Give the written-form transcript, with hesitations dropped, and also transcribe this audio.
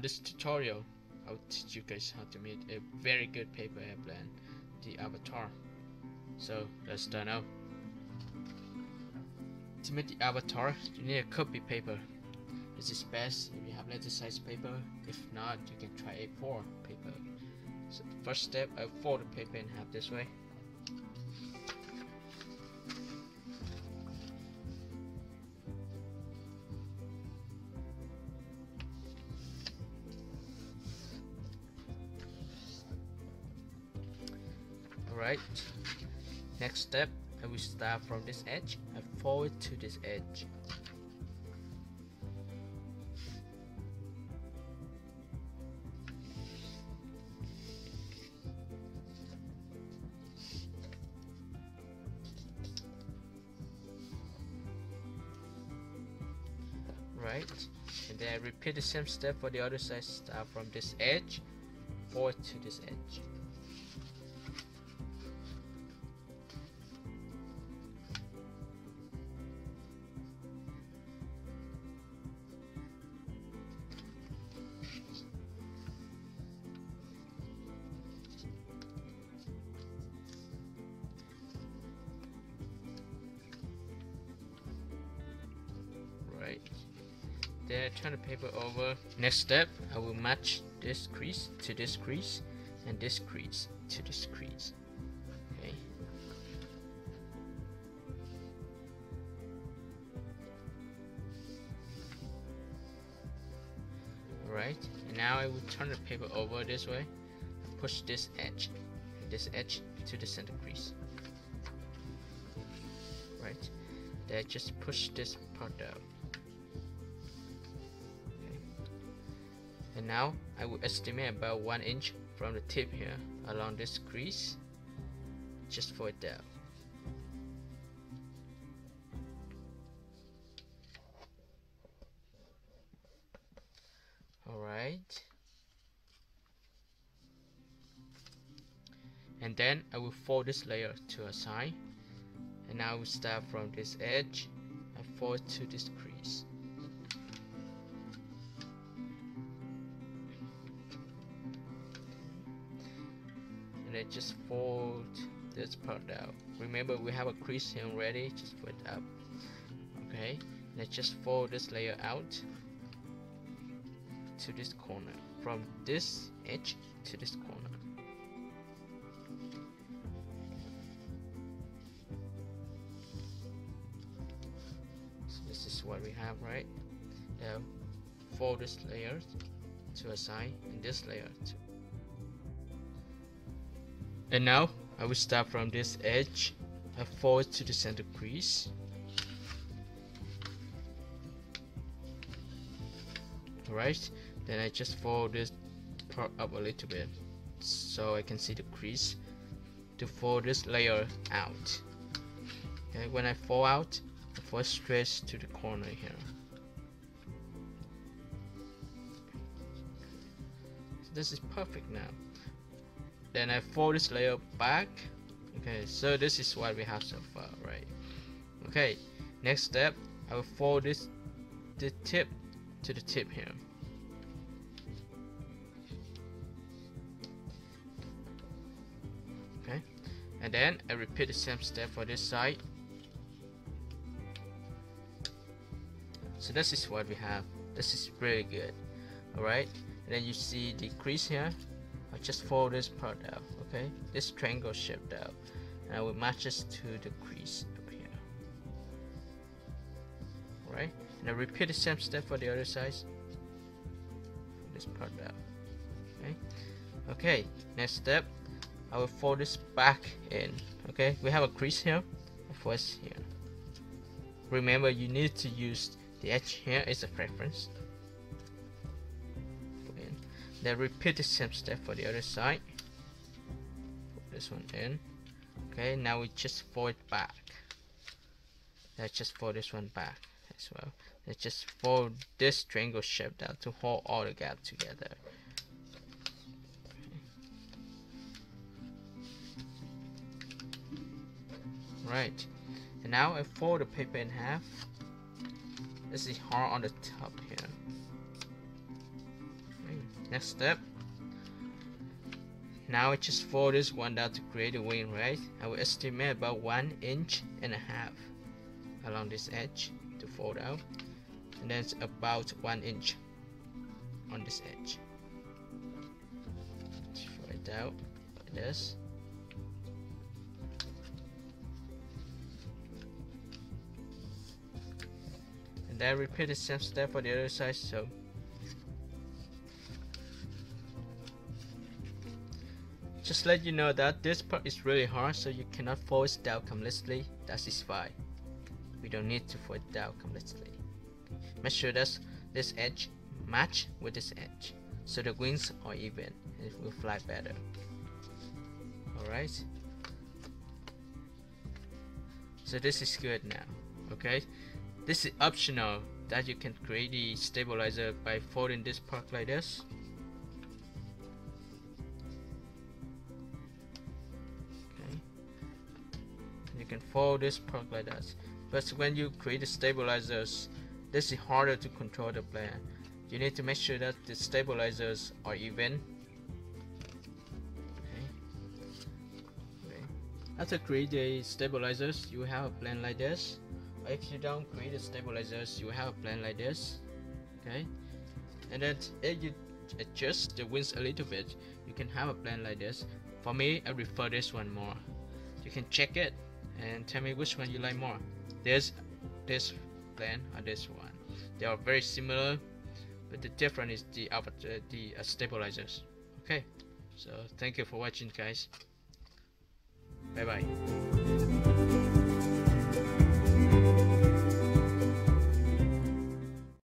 this tutorial, I'll teach you guys how to make a very good paper airplane, the Avatar. So let's start now. To make the Avatar, you need a copy paper. This is best if you have letter size paper. If not, you can try A4 paper. So the first step, I fold the paper in half this way. Alright, next step, I will start from this edge and fold it to this edge. Right, and then I repeat the same step for the other side. Start from this edge, forward to this edge. Right. Then I turn the paper over. Next step, I will match this crease to this crease and this crease to this crease. Okay. Alright, and now I will turn the paper over this way and push this edge to the center crease. Right. Then I just push this part down. And now I will estimate about 1 inch from the tip here along this crease, just for it down. Alright. And then I will fold this layer to a side. And now I will start from this edge and fold to this crease. And then just fold this part out. Remember, we have a crease here already, just fold it up. Okay, let's just fold this layer out to this corner, from this edge to this corner. So this is what we have, right? Now fold this layer to a side and this layer to. And now I will start from this edge and fold to the center crease. Alright, then I just fold this part up a little bit so I can see the crease to fold this layer out. Okay, when I fold out, I fold straight to the corner here. So this is perfect now. Then I fold this layer back. Okay, so this is what we have so far, right? Okay, next step, I will fold the tip to the tip here. Okay, and then I repeat the same step for this side. So this is what we have. This is really good. Alright, and then you see the crease here. I just fold this part out, okay? This triangle shape out, and I will match this to the crease up here. Alright, and I repeat the same step for the other side. Fold this part out. Okay. Okay, next step, I will fold this back in. Okay, we have a crease here, and fold here. Remember, you need to use the edge here as a reference. Then repeat the same step for the other side. Put this one in. Okay, now we just fold it back. Let's just fold this one back as well. Let's just fold this triangle shape down to hold all the gap together. Okay. Right, and now I fold the paper in half. This is hard on the top here. Okay. Next step, now I just fold this one down to create a wing, right? I will estimate about 1.5 inches along this edge to fold out, and then it's about 1 inch on this edge. Just fold it out like this. And then repeat the same step for the other side. So just let you know that this part is really hard, so you cannot fold it down completely. That is fine. We don't need to fold it down completely. Make sure that this edge match with this edge, so the wings are even and it will fly better. Alright. So this is good now. Okay. This is optional, that you can create the stabilizer by folding this part like this. Okay. And you can fold this part like that. But when you create the stabilizers, this is harder to control the plane. You need to make sure that the stabilizers are even. Okay. After create the stabilizers, you have a plane like this. If you don't create the stabilizers, you have a plane like this. Okay. And then if you adjust the wings a little bit, you can have a plane like this. For me, I prefer this one more. You can check it and tell me which one you like more. There's this plane or this one. They are very similar, but the difference is the stabilizers. Okay, so thank you for watching, guys. Bye bye.